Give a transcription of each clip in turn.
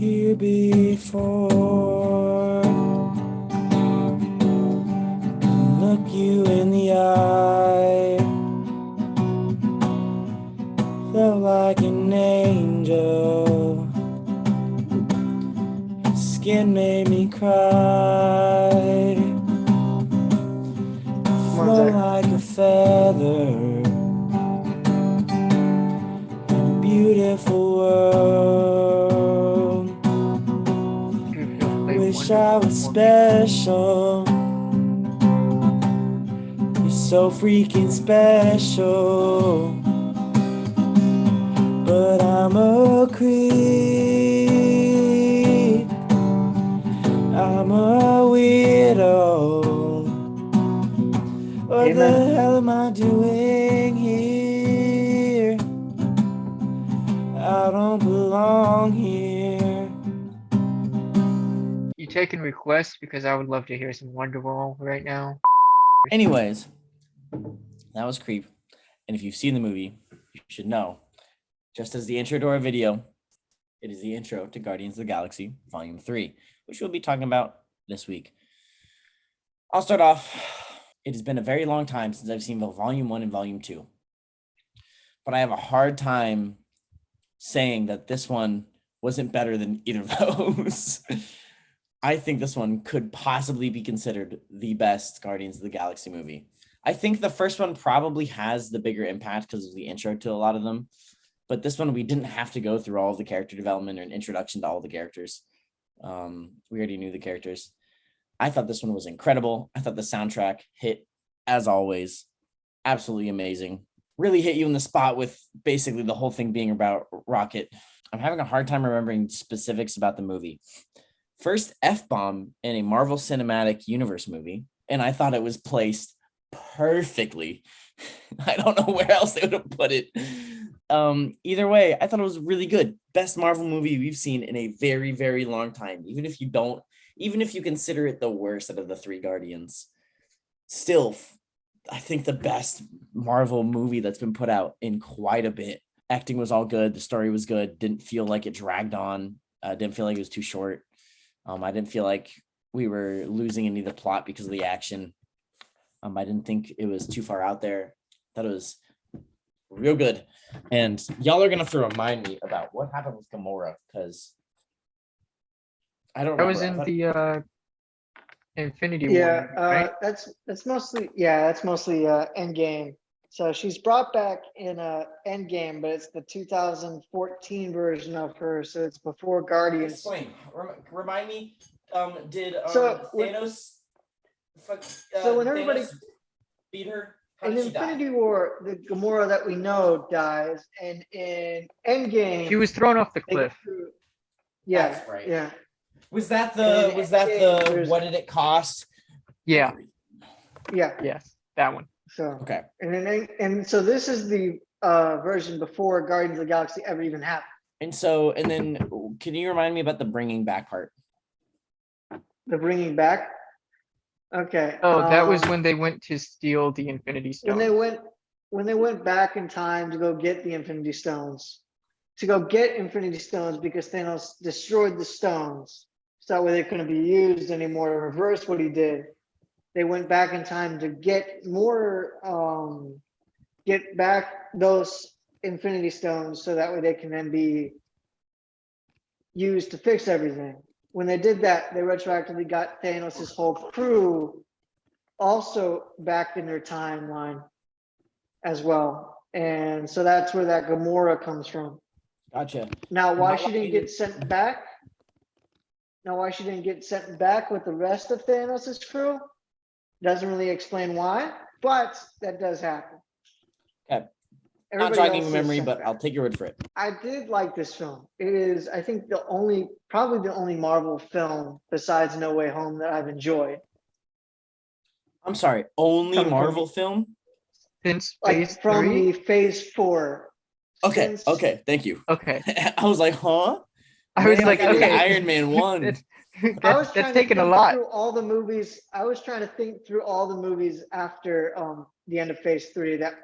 here before. Look you in the eye, felt like an angel. Your skin made me cry. Flow like a feather in a beautiful world. Wish I was special. You're so freaking special. But I'm a creep. I'm a weirdo. What the hell am I doing here? I don't belong here. You taking requests because I would love to hear some Wonderwall right now. Anyways, that was Creep. And if you've seen the movie, you should know, just as the intro to our video, it is the intro to Guardians of the Galaxy Volume 3, which we'll be talking about this week. I'll start off. It has been a very long time since I've seen both Volume 1 and Volume 2. But I have a hard time saying that this one wasn't better than either of those. I think this one could possibly be considered the best Guardians of the Galaxy movie. I think the first one probably has the bigger impact because of the intro to a lot of them. But this one, we didn't have to go through all of the character development or an introduction to all the characters. We already knew the characters. I thought this one was incredible. I thought the soundtrack hit, as always, absolutely amazing. Really hit you in the spot with basically the whole thing being about Rocket. I'm having a hard time remembering specifics about the movie. First F-bomb in a Marvel Cinematic Universe movie, and I thought it was placed perfectly. I don't know where else they would have put it. Either way, I thought it was really good. Best Marvel movie we've seen in a very, very long time. Even if you consider it the worst out of the three Guardians, still, I think the best Marvel movie that's been put out in quite a bit. Acting was all good. The story was good. Didn't feel like it dragged on. Didn't feel like it was too short. I didn't feel like we were losing any of the plot because of the action. I didn't think it was too far out there. Thought it was real good. And y'all are gonna have to remind me about what happened with Gamora, because I don't remember. That was in the Infinity War. Yeah, movie, right? that's mostly Endgame. So she's brought back in Endgame, but it's the 2014 version of her, so it's before Guardians. Explain. Remind me. Did Thanos? So when everybody Thanos beat her? in Infinity War, the Gamora that we know dies, and in Endgame, She was thrown off the cliff. Yeah, That's right. Yeah. Was that And the what did it cost? Yeah. Yeah. Yes, that one. So Okay. And so this is the version before Guardians of the Galaxy ever even happened. And then can you remind me about the bringing back part? The bringing back. Okay. Oh, that was when they went to steal the Infinity Stone. When they went back in time to go get the Infinity Stones, because Thanos destroyed the stones, so that way they couldn't be used anymore to reverse what he did. They went back in time to get back those Infinity Stones, so that way they can then be used to fix everything. When they did that, they retroactively got Thanos' whole crew also back in their timeline as well. And so that's where that Gamora comes from. Gotcha. Now, why she didn't get sent back? With the rest of Thanos' crew? Doesn't really explain why, but that does happen. Okay. Everybody Not jogging else memory, is sent but back. I'll take your word for it. I did like this film. It is, I think, probably the only Marvel film besides No Way Home that I've enjoyed. I'm sorry, only Marvel film? Since Like phase from 3? the phase 4. Okay, thank you. Okay. I was like, huh? I was like, okay. okay. Iron Man 1. That's taking a lot. Through all the movies. I was trying to think through all the movies after the end of phase 3 that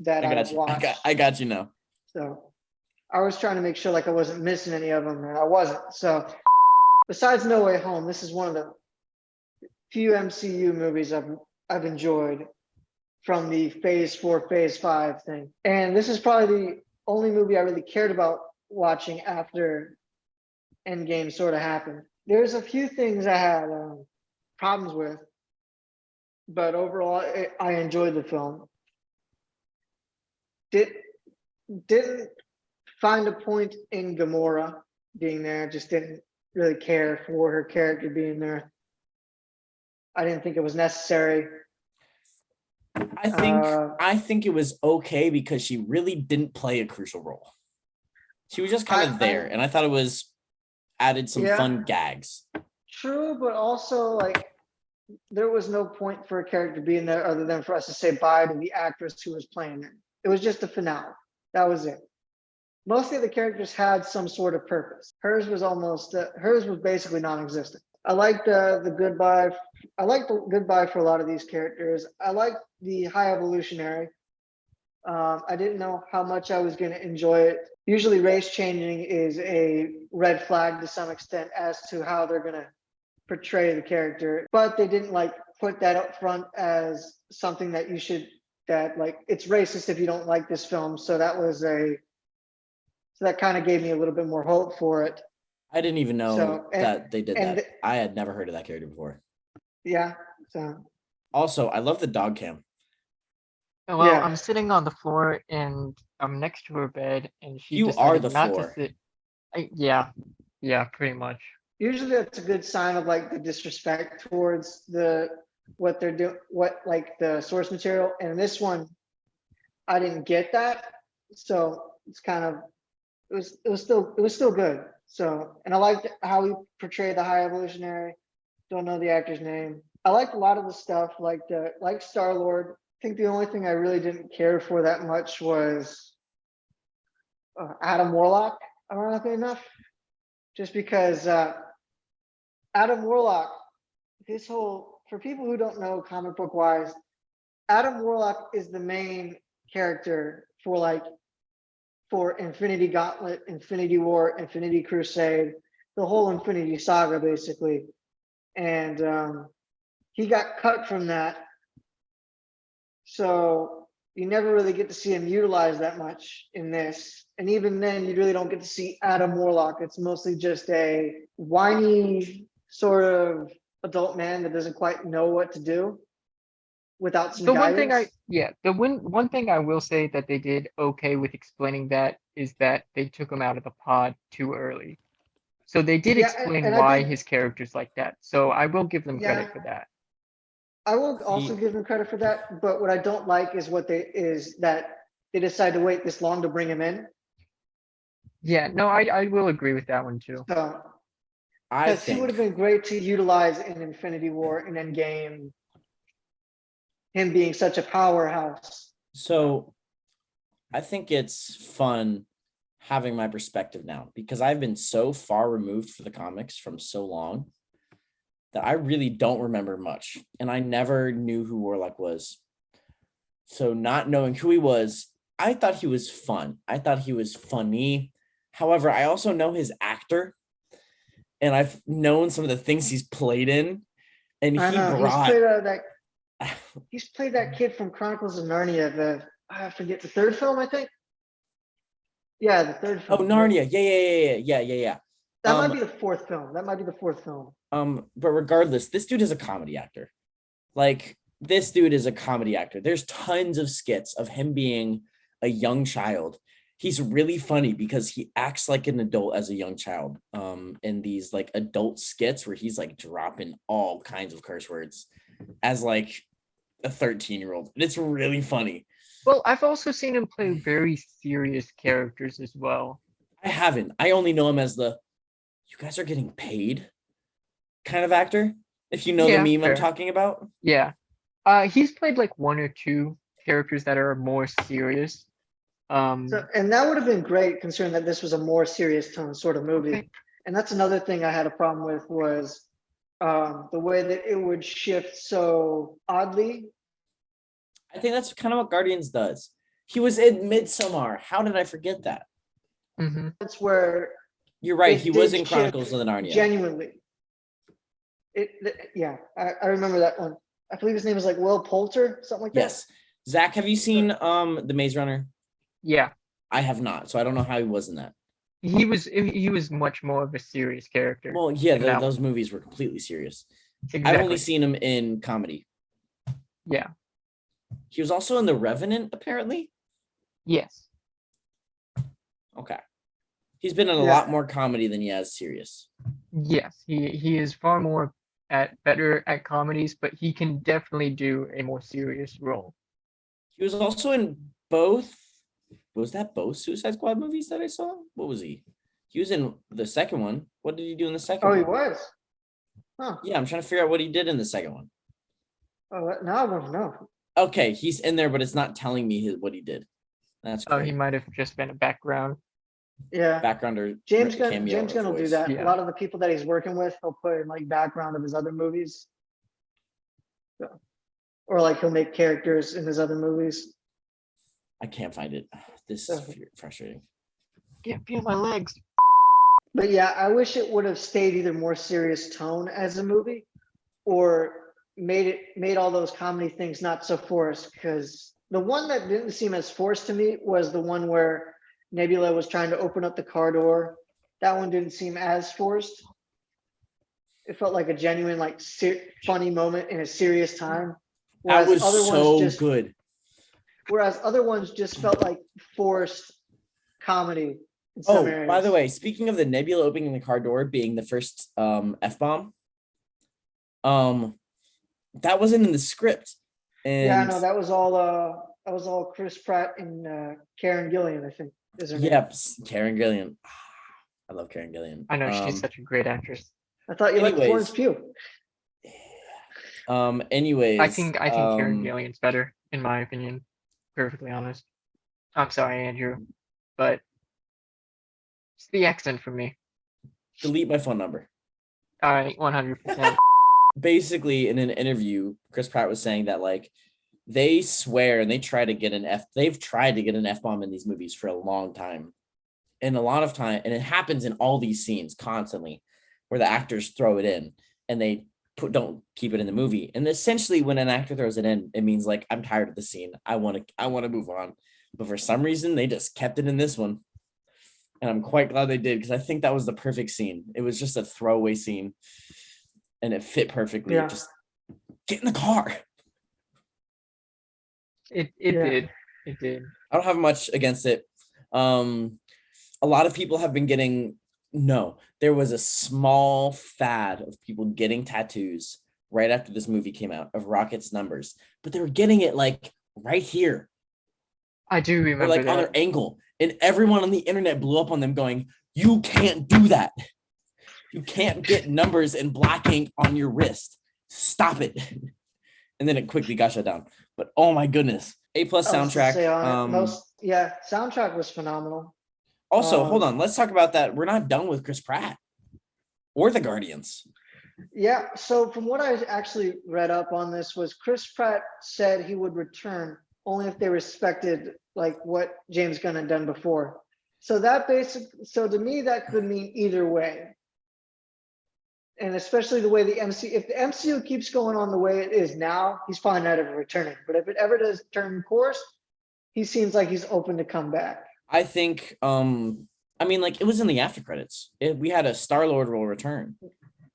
I watched. I got you now. So I was trying to make sure like I wasn't missing any of them, and I wasn't. So besides No Way Home, this is one of the few MCU movies I've enjoyed from the Phase 4, Phase 5 thing. And this is probably the only movie I really cared about watching after Endgame sort of happened. There's a few things I had problems with, but overall, I enjoyed the film. Didn't find a point in Gamora being there. Just didn't really care for her character being there. I didn't think it was necessary. I think it was okay because she really didn't play a crucial role. She was just kind of there, and I thought it was added some fun gags. True, but also like there was no point for a character being there other than for us to say bye to the actress who was playing it. It was just a finale. That was it. Most of the characters had some sort of purpose. Hers was basically non-existent. I liked the goodbye. I liked the goodbye for a lot of these characters. I liked the High Evolutionary. I didn't know how much I was going to enjoy it. Usually race changing is a red flag to some extent as to how they're going to portray the character, but they didn't like put that up front as something that it's racist if you don't like this film. So that kind of gave me a little bit more hope for it. I didn't even know that they did that. I had never heard of that character before. Yeah. So also, I love the dog cam. Well, yeah. I'm sitting on the floor and I'm next to her bed, and she decided not to sit. Yeah, pretty much. Usually, that's a good sign of like the disrespect towards what they're doing, the source material. And this one, I didn't get that, so it's kind of it was still good. So, and I liked how he portrayed the High Evolutionary. Don't know the actor's name. I liked a lot of the stuff, like Star-Lord. I think the only thing I really didn't care for that much was Adam Warlock, ironically enough. Just because Adam Warlock, for people who don't know comic book wise, Adam Warlock is the main character for Infinity Gauntlet, Infinity War, Infinity Crusade, the whole Infinity Saga, basically. And he got cut from that. So you never really get to see him utilized that much in this. And even then, you really don't get to see Adam Warlock. It's mostly just a whiny sort of adult man that doesn't quite know what to do without some guidance. One thing I will say that they did okay with explaining that is that they took him out of the pod too early. So they did explain why his character's like that. So I will give them credit for that. I will also give them credit for that, but what I don't like is that they decided to wait this long to bring him in. Yeah, no, I will agree with that one too. So, because he would have been great to utilize in Infinity War and Endgame, him being such a powerhouse. So, I think it's fun having my perspective now because I've been so far removed from the comics from so long that I really don't remember much. And I never knew who Warlock was. So not knowing who he was, I thought he was fun. I thought he was funny. However, I also know his actor. And I've known some of the things he's played in. And he's played that kid from Chronicles of Narnia, I forget, the third film, I think. Yeah, the third film. Oh, Narnia. Yeah. That might be the fourth film. But regardless, this dude is a comedy actor. There's tons of skits of him being a young child. He's really funny because he acts like an adult as a young child. In these like adult skits where he's like dropping all kinds of curse words as like a 13-year-old. And it's really funny. Well, I've also seen him play very serious characters as well. I haven't. I only know him as you guys are getting paid kind of actor, if you know the meme fair. I'm talking about. Yeah. He's played like one or two characters that are more serious. And that would have been great considering that this was a more serious tone sort of movie. Okay. And that's another thing I had a problem with was the way that it would shift so oddly. I think that's kind of what Guardians does. He was in Midsommar. How did I forget that? Hmm. That's where You're right. it He was did in Chronicles chip of the Narnia. genuinely. Yeah, I remember that one. I believe his name is like Will Poulter, something like that. Yes. Zach, have you seen The Maze Runner? Yeah, I I have not, so I don't know how he was in that. he was much more of a serious character. Well, yeah, in that those one. movies were completely serious. Exactly. I've only seen him in comedy. Yeah. He was also in The Revenant, apparently. Yes. Okay. He's been in a Yeah. lot more comedy than he has serious. Yes. He is far more better at comedies, but he can definitely do a more serious role. He was also in both. Was that both Suicide Squad movies that I saw? What was he? He was in the second one. What did he do in the second Oh, he one? was. Huh. Yeah, I'm trying to figure out what he did in the second one. Oh, now I don't know. Okay, he's in there, but it's not telling me what he did. That's Oh, great. he might have just been a background. Yeah. Background or James cameo Gunn will do voice. that. Yeah. A lot of the people that he's working with, he'll put in like background of his other movies. So, or like he'll make characters in his other movies. I can't find it. This is frustrating. Can't feel my legs. But yeah, I wish it would have stayed either more serious tone as a movie or made all those comedy things not so forced. Because the one that didn't seem as forced to me was the one where Nebula was trying to open up the car door. That one didn't seem as forced. It felt like a genuine, like funny moment in a serious time. That was other so ones just, good. Whereas other ones just felt like forced comedy in some Oh, areas. by the way, speaking of the Nebula opening the car door being the first F-bomb, that wasn't in the script. And yeah, no, that was all Chris Pratt and Karen Gillian, I think, is her name. yep, Karen Gillian. I love Karen Gillian. I know she's such a great actress. I thought you liked anyways. Florence Pugh. Anyways, I think Karen Gillian's better, in my opinion. Perfectly honest. I'm sorry, Andrew, but it's the accent for me. delete my phone number. All right, 100%. Basically, in an interview, Chris Pratt was saying that like they swear and they've tried to get an F-bomb in these movies for a long time. And a lot of time, and it happens in all these scenes constantly, where the actors throw it in and they don't keep it in the movie. And essentially, when an actor throws it in, it means like, I'm tired of the scene. I want to move on. But for some reason, they just kept it in this one, and I'm quite glad they did, because I think that was the perfect scene. It was just a throwaway scene, and it fit perfectly. Yeah. Just get in the car. It Yeah. did. It did. I don't have much against it. A lot of people have been getting, there was a small fad of people getting tattoos right after this movie came out of Rocket's numbers, but they were getting it like right here, I do or remember like on that. their ankle, and everyone on the internet blew up on them going, you can't do that. You can't get numbers in black ink on your wrist. Stop it. And then it quickly got shut down. But oh my goodness. A+ I was to soundtrack. say on it, soundtrack was phenomenal. Also, hold on. Let's talk about that. We're not done with Chris Pratt or the Guardians. Yeah, so from what I actually read up on this was Chris Pratt said he would return only if they respected like what James Gunn had done before. So to me that could mean either way. And especially the way if the MCU keeps going on the way it is now, he's probably not ever returning. But if it ever does turn course, he seems like he's open to come back. I think, like it was in the after credits. We had a Star-Lord will return.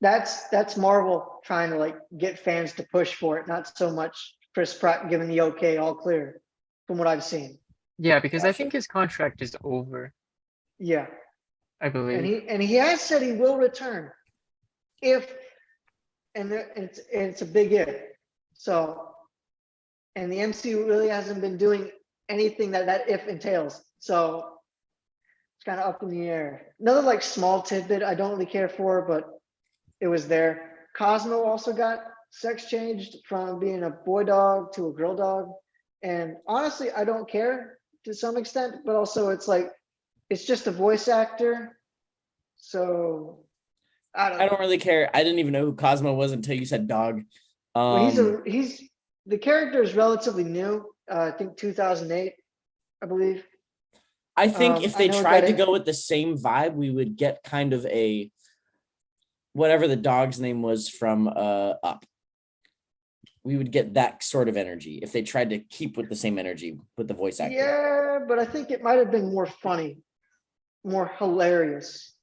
That's Marvel trying to like get fans to push for it, not so much Chris Pratt giving the okay, all clear, from what I've seen. Yeah, because I Gotcha. think his contract is over, Yeah, I believe. and he has said he will return it's a big if. So, and the MCU really hasn't been doing anything that if entails. So it's kind of up in the air. Another like small tidbit I don't really care for, but it was there. Cosmo also got sex changed from being a boy dog to a girl dog. And honestly, I don't care to some extent, but also it's like, it's just a voice actor. So I don't really care. I didn't even know who Cosmo was until you said dog. Well, the character is relatively new. I think 2008, I believe. I think if I they know tried that to go with the same vibe, we would get kind of a whatever the dog's name was from Up. We would get that sort of energy if they tried to keep with the same energy with the voice acting. Yeah, but I think it might have been more funny, more hilarious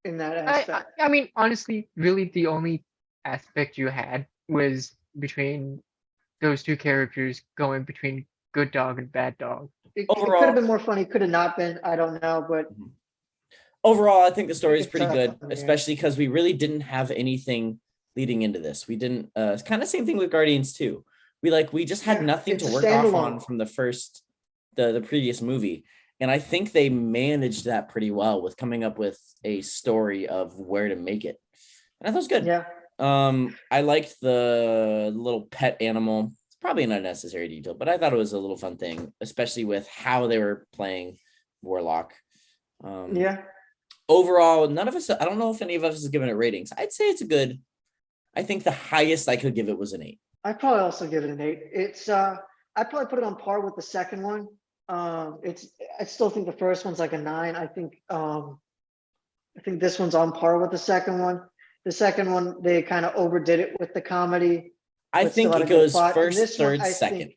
in that aspect. I mean, honestly, really the only aspect you had was between those two characters going between good dog and bad dog. It could have Overall, been more funny, could have not been. I don't know, but overall, I think the story is It's pretty up good, in the air. especially because we really didn't have anything leading into this. We didn't. It's kind of same thing with Guardians 2. We just had Yeah, nothing it's to a work off on standalone. from the previous movie, and I think they managed that pretty well with coming up with a story of where to make it. And I thought it was good. yeah, I liked the little pet animal. It's probably an unnecessary detail, but I thought it was a little fun thing, especially with how they were playing Warlock. yeah. Overall, none of us, I don't know if any of us has given it ratings. I'd say it's a good, I think the highest I could give it was an 8. I'd probably also give it an 8. It's I'd probably put it on par with the second one. I still think the first one's like a 9. I think this one's on par with the second one. The second one, they kind of overdid it with the comedy. I but still think had a it good goes plot. And first, this one, third, I second. think-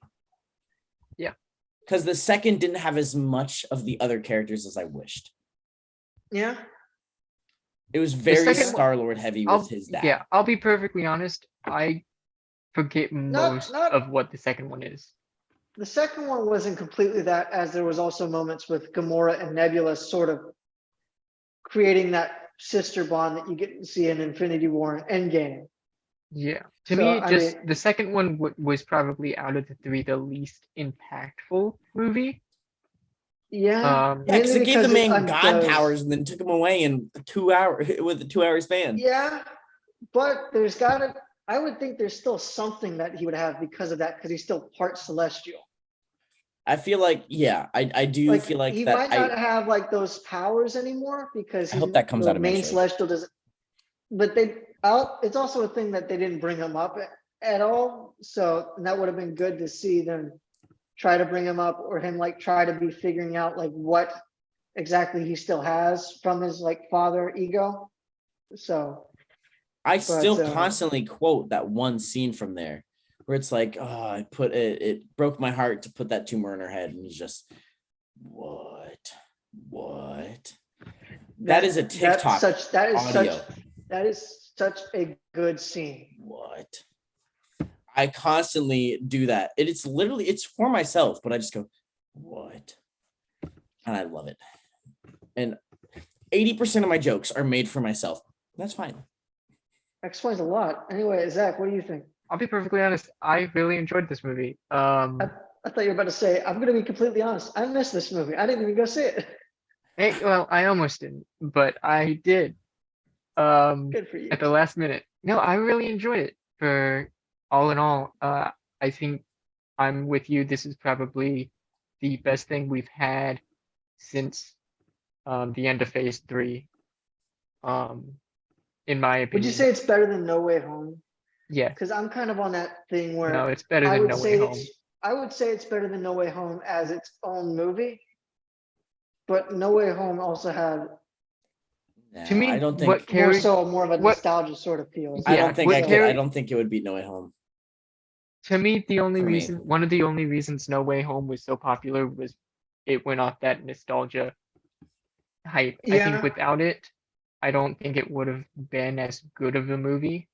Yeah. Because the second didn't have as much of the other characters as I wished. Yeah, It was very second one- Star-Lord heavy with his dad. Yeah, I'll be perfectly honest. I forget most not- of what the second one is. the second one wasn't completely that, as there was also moments with Gamora and Nebula sort of creating that sister bond that you get to see in Infinity War and Endgame. Yeah. To So, me, I just mean- the second one was probably out of the three the least impactful movie. Yeah, Yeah, because mainly it gave the man undoes- god powers and then took him away in 2 hours with a 2-hour span. Yeah, but there's gotta, I would think there's still something that he would have because of that, because he's still part celestial. I feel like, yeah, I do Like, feel like he that. might not have like those powers anymore because I hope that comes the out main eventually. celestial doesn't. But it's also a thing that they didn't bring him up at all. So that would have been good to see them try to bring him up, or him like try to be figuring out like what exactly he still has from his like father ego. So I still uh, constantly quote that one scene from there where it's like, oh, I put it, it broke my heart to put that tumor in her head. And he's just, what? That is a TikTok audio. That is such a good scene. What? I constantly do that. It's literally, it's for myself, but I just go, what? And I love it. And 80% of my jokes are made for myself. That's fine. Explains a lot. Anyway, Zach, what do you think? I'll be perfectly honest. I really enjoyed this movie. I thought you were about to say, I'm going to be completely honest. I missed this movie. I didn't even go see it. Well, I almost didn't, but I did. Good for you. At the last minute. No, I really enjoyed it. For all in all, I think I'm with you. This is probably the best thing we've had since the end of Phase 3. In my opinion. Would you say it's better than No Way Home? Yeah. Because I'm kind of on that thing where No, it's better I than would No Way say Home. I would say it's better than No Way Home as its own movie. But No Way Home also had To me, I don't think what carried more of a what- nostalgia sort of feel. I Yeah, don't think what I could. I carried- don't think it would beat No Way Home. to me, the only For me. reason, one of the only reasons No Way Home was so popular was it went off that nostalgia hype. I Yeah. think without it, I don't think it would have been as good of a movie.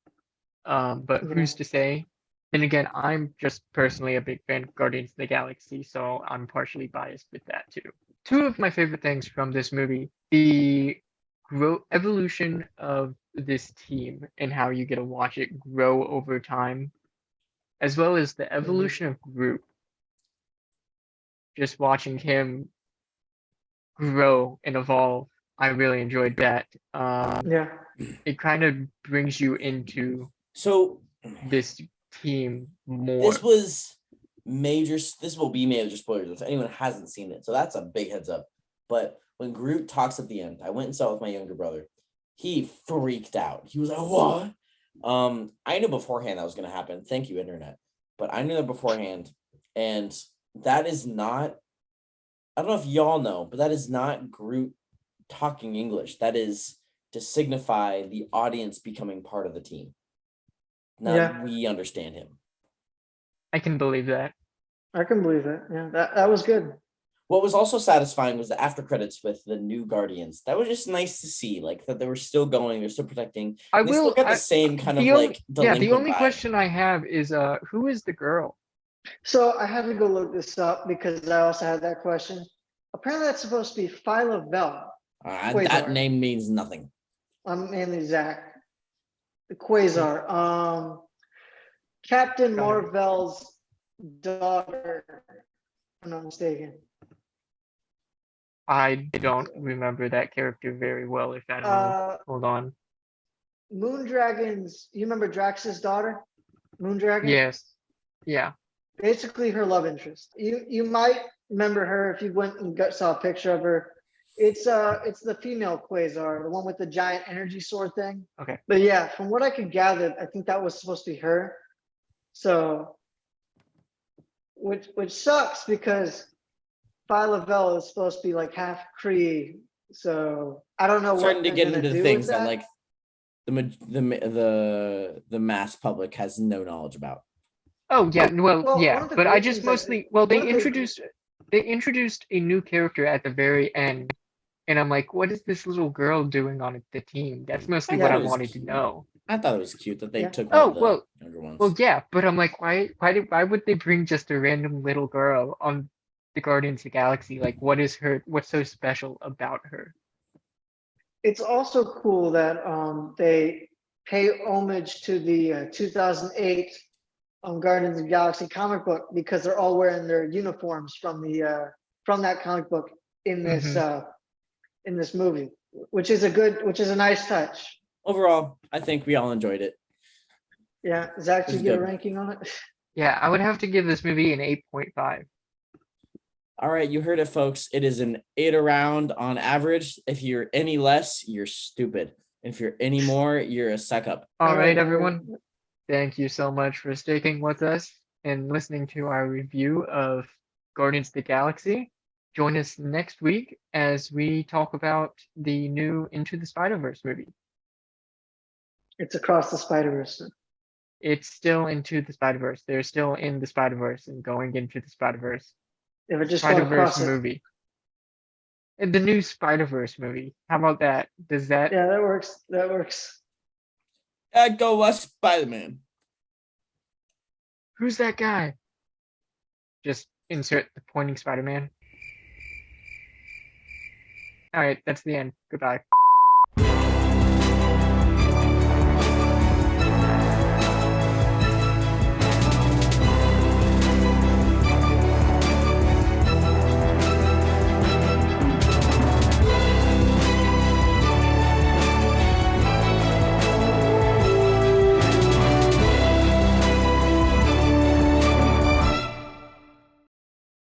But Yeah. who's to say? Then again, I'm just personally a big fan of Guardians of the Galaxy, so I'm partially biased with that too. Two of my favorite things from this movie: the evolution of this team and how you get to watch it grow over time, as well as the evolution of Groot. Just watching him grow and evolve, I really enjoyed that. Yeah. It kind of brings you into So this team more. this was major. This will be major spoilers if anyone hasn't seen it. So that's a big heads up. But when Groot talks at the end, I went and saw it with my younger brother. He freaked out. He was like, "What?" I knew beforehand that was going to happen. Thank you, internet. But I knew that beforehand, and that is not I don't know if y'all know, but that is not Groot talking English. That is to signify the audience becoming part of the team. Now Yeah. we understand him. I can believe that. I can believe it. Yeah, that was good. What was also satisfying was the after credits with the new Guardians. That was just nice to see, like that they were still going, they're still protecting. I They still will. got the same kind of The only, like yeah, the delinquent only vibe. question I have is, who is the girl? So I had to go look this up because I also had that question. Apparently, that's supposed to be Phyla Vel. That Quasar. name means nothing. I'm mainly Zach. The Quasar. Captain Got it. Marvel's daughter. If I'm not mistaken. I don't remember that character very well, if at all. Hold on. Moondragon's. You remember Drax's daughter? Moondragon. Yes. Yeah. Basically, her love interest. You might remember her if you went and saw a picture of her. It's the female Quasar, the one with the giant energy sword thing. Okay. But yeah, from what I could gather, I think that was supposed to be her. So, which sucks because Phyla Vel is supposed to be like half Kree. So I don't know Starting what to they're get gonna into do things with that that. like the mass public has no knowledge about. Oh yeah. Well, Well, yeah. one of the But I great just things that mostly. Well, one of the- they introduced a new character at the very end, and I'm like, what is this little girl doing on the team? That's mostly I what thought I it was wanted to cute. know. I thought it was cute that they Yeah. took one Oh of the well. younger ones. Well, yeah, but I'm like, why would they bring just a random little girl on the Guardians of the Galaxy? Like, what's so special about her? It's also cool that they pay homage to the 2008 Guardians of the Galaxy comic book because they're all wearing their uniforms from that comic book in this movie, which is a nice touch. Overall, I think we all enjoyed it. Yeah, Zach, It did was you get a good. ranking on it? Yeah, I would have to give this movie an 8.5. All right, you heard it, folks. It is an 8 around on average. If you're any less, you're stupid. If you're any more, you're a suck up. All right, well, everyone. Thank you so much for sticking with us and listening to our review of Guardians of the Galaxy. Join us next week as we talk about the new Into the Spider-Verse movie. It's Across the Spider-Verse. It's still Into the Spider-Verse. They're still in the Spider-Verse and going into the Spider-Verse. If it just called Spider-Verse Across it. movie. And the new Spider-Verse movie. How about that? Does that? Yeah, that works. That works. Go Spider-Man. Who's that guy? Just insert the pointing Spider-Man. All right, that's the end. Goodbye.